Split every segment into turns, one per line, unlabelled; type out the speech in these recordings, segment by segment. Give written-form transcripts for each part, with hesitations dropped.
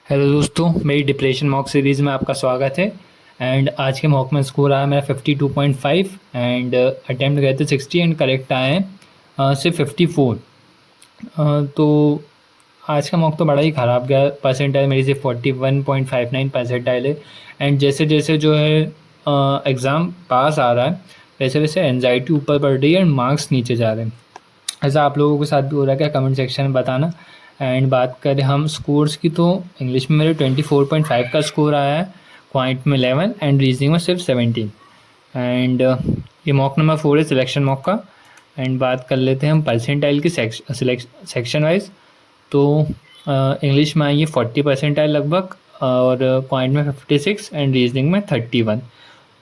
Hello दोस्तों, मेरी depression mock series में आपका स्वागत है। एंड आज के मॉक में स्कोर आया मेरा 52.5 एंड अटैम्प्ट गए थे 60 एंड करेक्ट आए हैं सिर्फ 54। तो आज का मॉक तो बड़ा ही ख़राब गया। परसेंटाइल मेरी सिर्फ 41.59 परसेंटाइल है। एंड जैसे जैसे जो है एग्ज़ाम पास आ रहा है वैसे वैसे एनजाइटी ऊपर बढ़ रही है एंड मार्क्स नीचे जा रहे हैं। ऐसा आप लोगों के साथ भी हो रहा है क्या? कमेंट सेक्शन में बताना। एंड बात करें हम स्कोर्स की तो इंग्लिश में मेरे 24.5 का स्कोर आया है, क्वांट में 11 एंड रीजनिंग में सिर्फ 17। एंड ये मॉक नंबर 4 है सिलेक्शन मॉक का। एंड बात कर लेते हैं हम परसेंटाइल की सेक्शन वाइज। तो इंग्लिश में आई है 40 परसेंटाइल लगभग, और क्वांट में 56 एंड रीजनिंग में 31।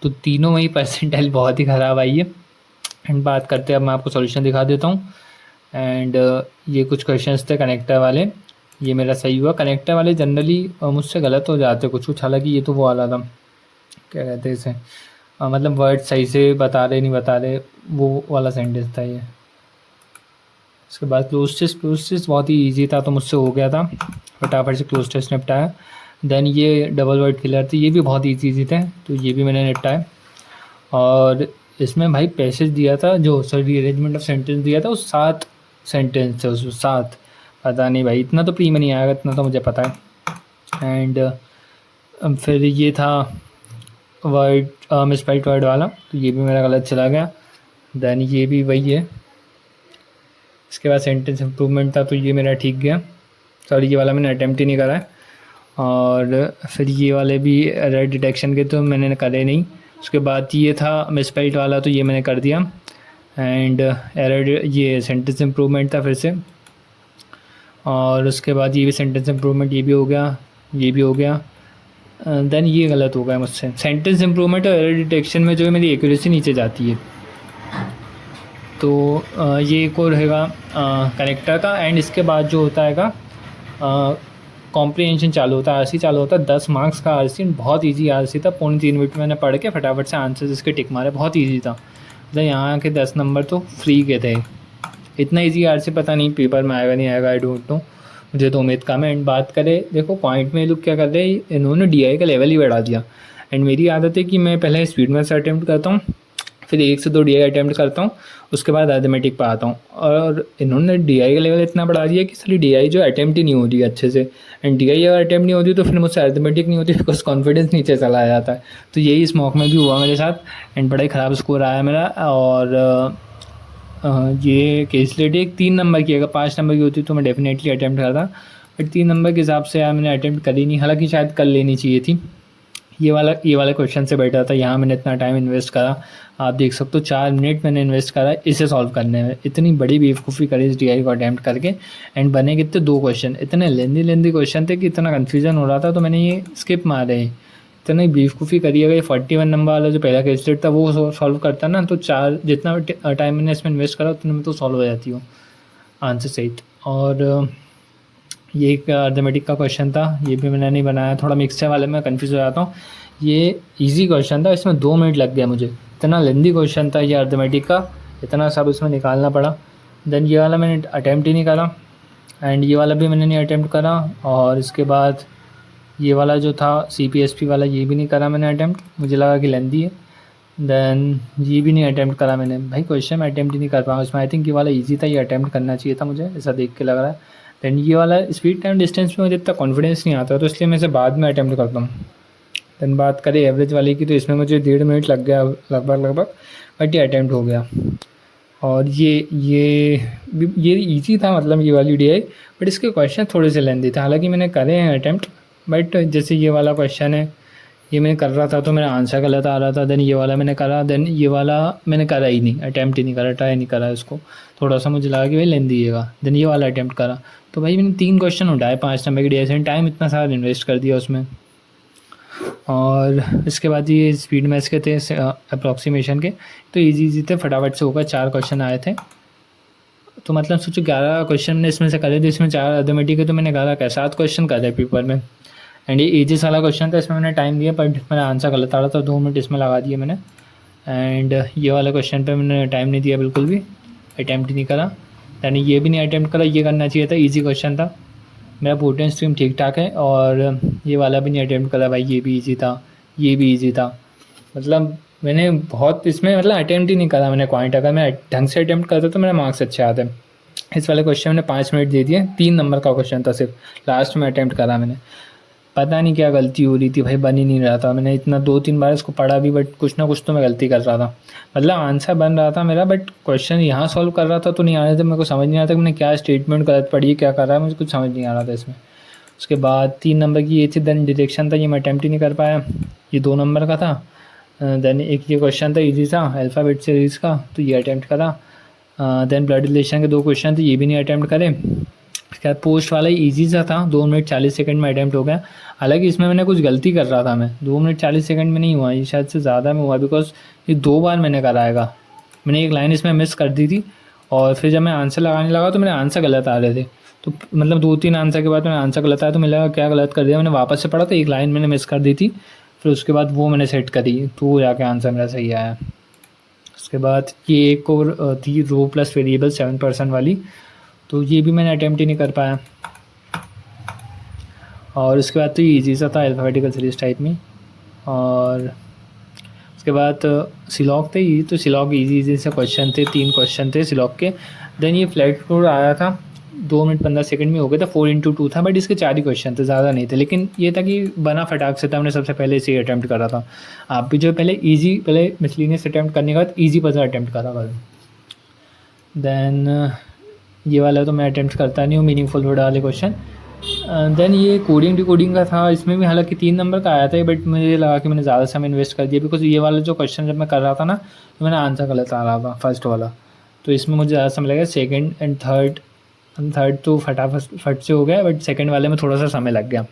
तो तीनों में ही परसेंटाइल बहुत ही ख़राब आई है। एंड बात करते हैं, अब मैं आपको सॉल्यूशन दिखा देता हूँ। एंड ये कुछ क्वेश्चंस थे कनेक्टर वाले, ये मेरा सही हुआ। कनेक्टर वाले जनरली मुझसे गलत हो जाते कुछ कुछ, हालांकि ये तो वो वाला था, क्या कहते हैं इसे, मतलब वर्ड सही से बता रहे नहीं बता रहे, वो वाला सेंटेंस था ये। उसके बाद क्लोज टेस्ट बहुत ही ईजी था तो मुझसे हो गया था, फटाफट से क्लोज टेस्ट निपटाया। देन ये डबल वर्ड किलर थी, ये भी बहुत ईजी थे तो ये भी मैंने निपटाया। और इसमें भाई पैसेज दिया था, जो सॉरी अरेंजमेंट ऑफ सेंटेंस दिया था, उस 7 सेंटेंस थे उसमें 7। पता नहीं भाई, इतना तो प्री में नहीं आएगा, इतना तो मुझे पता है। एंड फिर ये था वर्ड मिसस्पेल्ड वर्ड वाला, तो ये भी मेरा गलत चला गया। देन ये भी वही है। इसके बाद सेंटेंस इम्प्रूवमेंट था तो ये मेरा ठीक गया, सॉरी ये वाला मैंने अटैम्प्ट ही नहीं करा है। और फिर ये वाले भी एरर डिटेक्शन के तो मैंने करे नहीं। उसके बाद ये था मिसस्पेल्ड वाला, तो ये मैंने कर दिया। एंड एरर ये सेंटेंस इम्प्रूवमेंट था फिर से। और उसके बाद ये भी सेंटेंस इम्प्रूवमेंट, ये भी हो गया, ये भी हो गया। देन ये गलत हो गया मुझसे, सेंटेंस इम्प्रूवमेंट और एरर डिटेक्शन में जो है मेरी एक्यूरेसी नीचे जाती है। तो ये एक और रहेगा कनेक्टर का। एंड इसके बाद जो होता है कॉम्प्रीहेंशन चालू होता है, आरसी चालू होता है। 10 मार्क्स का आरसी, बहुत इजी आरसी था। 3.25 मिनट मैंने पढ़ के फटाफट से आंसर्स इसके टिक मारे, बहुत इजी था। मतलब यहाँ के 10 नंबर तो फ्री के थे। इतना इजी आरसी पता नहीं पेपर में आएगा नहीं आएगा, आई डोंट नो, मुझे तो उम्मीद कम है। एंड बात करें, देखो पॉइंट में ये लोग क्या कर रहे हैं, इन्होंने डीआई का लेवल ही बढ़ा दिया। एंड मेरी आदत है कि मैं पहले स्पीड में से अटैम्प्ट करता हूँ, फिर 1 से 2 डीआई अटैम्प्ट करता हूँ, उसके बाद अर्थमेटिक पर आता हूँ। और इन्होंने डीआई का लेवल इतना बढ़ा दिया कि सारी डीआई जो अटैम्प्ट ही नहीं होती अच्छे से। एंड डीआई अगर अटैम्प्ट नहीं होती तो फिर मुझसे अर्थमेटिक नहीं होती, बिकॉज कॉन्फिडेंस नीचे चला जाता है। तो यही इस मॉक में भी हुआ मेरे साथ। एंड बड़ा ही ख़राब स्कोर आया मेरा। और ये केस लेट एक 3 नंबर की, अगर 5 नंबर की होती तो मैं डेफिनेटली अटैम्प्ट करता, बट 3 नंबर के हिसाब से यार मैंने अटैम्प्ट करी नहीं, हालांकि शायद कर लेनी चाहिए थी। ये वाला क्वेश्चन से बेटर था, यहाँ मैंने इतना टाइम इन्वेस्ट करा, आप देख सकते हो 4 मिनट मैंने इन्वेस्ट करा इसे सॉल्व करने में। इतनी बड़ी बेवकूफ़ी करी इस डीआई को अटैम्प्ट करके। एंड बने कितने 2 क्वेश्चन, इतने लेंदी क्वेश्चन थे कि इतना कन्फ्यूजन हो रहा था, तो मैंने ये स्किप मारे। इतनी बेवकूफ़ी करी। अगर ये 41 नंबर वाला जो पहला कैलकुलेट था वो सॉल्व करता ना, तो 4 जितना टाइम मैंने इसमें इन्वेस्ट करा उतने में तो सॉल्व हो जाती हो आंसर सहित। और ये एक अर्थमेटिक का क्वेश्चन था, ये भी मैंने नहीं बनाया, थोड़ा मिक्सचर वाले में कंफ्यूज हो जाता हूँ। ये इजी क्वेश्चन था, इसमें 2 मिनट लग गया मुझे, इतना लेंदी क्वेश्चन था ये अर्थमेटिक का, इतना सब इसमें निकालना पड़ा। देन ये वाला मैंने अटैम्प्ट ही नहीं करा, एंड ये वाला भी मैंने नहीं अटैम्प्ट करा। और इसके बाद ये वाला जो था CPSP वाला, ये भी नहीं करा मैंने अटैम्प्ट, मुझे लगा कि लेंदी है। देन ये भी नहीं अटैम्प्ट करा मैंने, भाई क्वेश्चन मैं अटैम्प्ट ही नहीं कर पाऊँ इसमें। आई थिंक ये वाला ईजी था, ये अटैम्प्ट करना चाहिए था मुझे, ऐसा देख के लग रहा है। देन ये वाला स्पीड टाइम डिस्टेंस में मुझे इतना कॉन्फिडेंस नहीं आता, तो इसलिए मैं इसे बाद में अटैम्प्ट करता हूँ। देन बात करें एवरेज वाले की, तो इसमें मुझे 1.5 मिनट लग गया लगभग, बट ये अटैम्प्ट हो गया। और ये ईजी था, मतलब ये वाली डीआई, बट इसके क्वेश्चन थोड़े से लेंदी थे। हालांकि मैंने करे हैं अटैम्प्ट, बट जैसे ये वाला क्वेश्चन है, ये मैंने कर रहा था तो मेरा आंसर गलत आ रहा था। देन ये वाला मैंने करा, देन ये वाला मैंने करा ही नहीं, अटैम्प्ट ही नहीं करा, ट्राई नहीं करा इसको, थोड़ा सा मुझे लगा कि भाई लेंदी दिएगा। देन ये वाला अटैम्प्ट करा, तो भाई मैंने 3 क्वेश्चन उठाए 5 नंबर की डीआई से, टाइम इतना सारा इन्वेस्ट कर दिया उसमें। और इसके बाद ये स्पीड मैथ्स के थे अप्रॉक्सीमेशन के, तो ईजी थे, फटाफट से होगा। 4 क्वेश्चन आए थे, तो मतलब सोचो 11 क्वेश्चन मैंने इसमें से करे थे, इसमें 4 अर्थमेटिक है, तो मैंने 7 क्वेश्चन करे पेपर में। एंड ये एजिस वाला क्वेश्चन था, इसमें मैंने टाइम दिया बट मेरा आंसर गलत आ रहा था, 2 मिनट इसमें लगा दिए मैंने। एंड ये वाला क्वेश्चन पे मैंने टाइम नहीं दिया बिल्कुल भी, अटैम्प्ट ही नहीं करा। यानी ये भी नहीं अटैम्प्ट करा, ये करना चाहिए था, ईजी क्वेश्चन था। मेरा पोर्टल स्ट्रीम ठीक ठाक है। और ये वाला भी नहीं अटैम्प्ट करा भाई, ये भी ईजी था, ये भी ईजी था। मतलब मैंने बहुत इसमें मतलब अटैम्प्ट ही नहीं करा मैंने क्वांट। अगर मैं ढंग से अटैम्प्ट करता तो मेरे मार्क्स अच्छे आते। इस वाले क्वेश्चन मैंने 5 मिनट दे दिए, 3 नंबर का क्वेश्चन था सिर्फ, लास्ट में अटैम्प्ट करा मैंने। पता नहीं क्या गलती हो रही थी भाई, बन ही नहीं रहा था। मैंने इतना 2-3 बार इसको पढ़ा भी, बट कुछ ना कुछ तो मैं गलती कर रहा था। मतलब आंसर बन रहा था मेरा, बट क्वेश्चन यहाँ सॉल्व कर रहा था तो नहीं आ रहे थे। मेरे को समझ नहीं आ रहा था कि मैंने क्या स्टेटमेंट गलत पढ़ी है, क्या कर रहा है, मुझे कुछ समझ नहीं आ रहा था इसमें। उसके बाद 3 नंबर की ये थी, देन डिटेक्शन था, ये मैं अटैम्प्ट ही नहीं कर पाया। ये 2 नंबर का था। देन एक ये क्वेश्चन था ईजी था अल्फ़ाबेट सीरीज़ का, तो ये अटैम्प्ट करा। देन ब्लड रिलेशन के 2 क्वेश्चन थे, ये भी नहीं अटैम्प्ट करे। उसके बाद पोस्ट वाला ईजी सा था, 2 मिनट 40 सेकंड में अटैम्प्ट हो गया। हालांकि इसमें मैंने कुछ गलती कर रहा था, मैं 2 मिनट 40 सेकंड में नहीं हुआ, ये शायद से ज़्यादा में हुआ, बिकॉज ये 2 बार मैंने कराएगा। मैंने एक लाइन इसमें मिस कर दी थी, और फिर जब मैं आंसर लगाने लगा तो मेरे आंसर गलत आ रहे थे। तो मतलब 2-3 आंसर के बाद मैंने आंसर गलत आया, तो मुझे लगा क्या गलत कर दिया। मैंने वापस से पढ़ा तो एक लाइन मैंने मिस कर दी थी, फिर उसके बाद वो मैंने सेट करी, तो वो जाके आंसर मेरा सही आया। उसके बाद ये एक और थी रो प्लस वेरिएबल 7% वाली, तो ये भी मैंने अटैम्प्ट ही नहीं कर पाया। और उसके बाद तो ये ईजी सा था अल्फ़ाबेटिकल सीरीज़ टाइप में। और उसके बाद सिलॉग थे, ये तो सिलॉग ईजी से क्वेश्चन थे, 3 क्वेश्चन थे सिलॉग के। देन ये फ्लैट फ्लोर आया था, 2 मिनट 15 सेकंड में हो गया था, 4x2 था, बट इसके 4 ही क्वेश्चन थे, ज़्यादा नहीं थे। लेकिन ये था कि बना फटाक से था, मैंने सबसे पहले इसे अटैम्प्ट करा था। आप भी जो पहले मिसलिनियस अटैम्प्ट करने के बाद ईजी पजल अटैम्प्ट करा करो। देन ये वाला तो मैं अटैम्प्ट करता नहीं हूँ, मीनिंगफुल वर्ड वाले क्वेश्चन। देन ये कोडिंग डिकोडिंग का था, इसमें भी हालांकि 3 नंबर का आया था, बट मुझे लगा कि मैंने ज़्यादा समय इन्वेस्ट कर दिया, बिकॉज ये वाला जो क्वेश्चन जब मैं कर रहा था ना, तो मैंने आंसर गलत आ रहा था फर्स्ट वाला, तो इसमें मुझे ज़्यादा समय लगा। सेकंड एंड थर्ड तो फट से हो गया, बट सेकंड वाले में थोड़ा सा समय लग गया।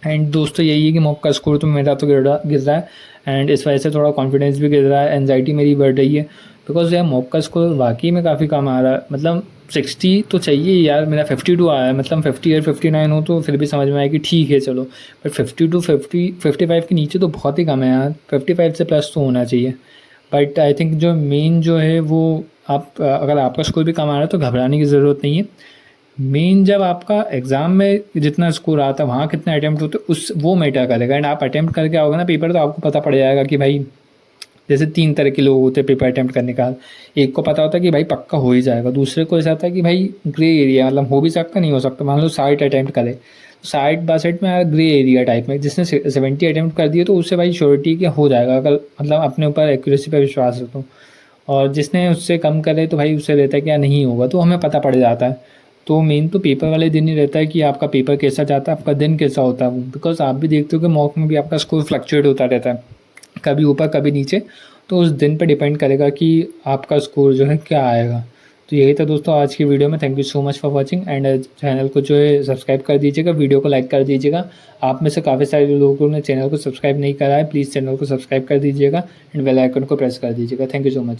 एंड दोस्तों यही है कि मॉक का स्कोर तो मेरा तो गिर रहा है, एंड इस वजह से थोड़ा कॉन्फिडेंस भी गिर रहा है, एनजाइटी मेरी बढ़ रही है, बिकॉज यार मॉक का स्कोर वाकई में काफ़ी कम आ रहा है। मतलब 60 तो चाहिए यार, मेरा 52 आया है। मतलब 50 या 59 हो तो फिर भी समझ में आए कि ठीक है चलो, बट 52 55 के नीचे तो बहुत ही कम है यार, 55 से प्लस तो होना चाहिए। बट आई थिंक जो मेन जो है वो, आप अगर आपका स्कोर भी कम आ रहा है तो घबराने की ज़रूरत नहीं है। मेन जब आपका एग्ज़ाम में जितना स्कोर आता है, वहाँ कितने अटैम्प्ट होते हैं, उस वो मैटर करेगा। एंड आप अटैम्प्ट करके आओगे ना पेपर, तो आपको पता पड़ जाएगा कि भाई, जैसे 3 तरह के लोग होते हैं पेपर अटैम्प्ट करने का। एक को पता होता है कि भाई पक्का हो ही जाएगा, दूसरे को ऐसा होता है कि भाई ग्रे एरिया, मतलब हो भी सकता नहीं हो सकता। मान लो 60 अटैम्प्ट करे, 60-62 में यार ग्रे एरिया टाइप में। जिसने 70 अटैम्प्ट कर दिए तो उससे भाई श्योरिटी कि हो जाएगा, अगर मतलब अपने ऊपर एक्यूरेसी पर विश्वास है तो। और जिसने उससे कम करे तो भाई उससे रहता है कि यार नहीं होगा, तो हमें पता पड़ जाता है। तो मेन तो पेपर वाले दिन ही रहता है कि आपका पेपर कैसा जाता है, आपका दिन कैसा होता है वो, बिकॉज आप भी देखते हो कि मॉक में भी आपका स्कोर फ्लक्चुएट होता रहता है, कभी ऊपर कभी नीचे। तो उस दिन पर डिपेंड करेगा कि आपका स्कोर जो है क्या आएगा। तो यही था दोस्तों आज की वीडियो में। Thank you so much for watching, and channel को जो है सब्सक्राइब कर दीजिएगा, वीडियो को लाइक कर दीजिएगा। आप में से काफ़ी सारे लोगों ने चैनल को सब्सक्राइब नहीं करा है, प्लीज़ चैनल को सब्सक्राइब कर दीजिएगा, एंड बेल आइकन को प्रेस कर दीजिएगा। Thank you so much.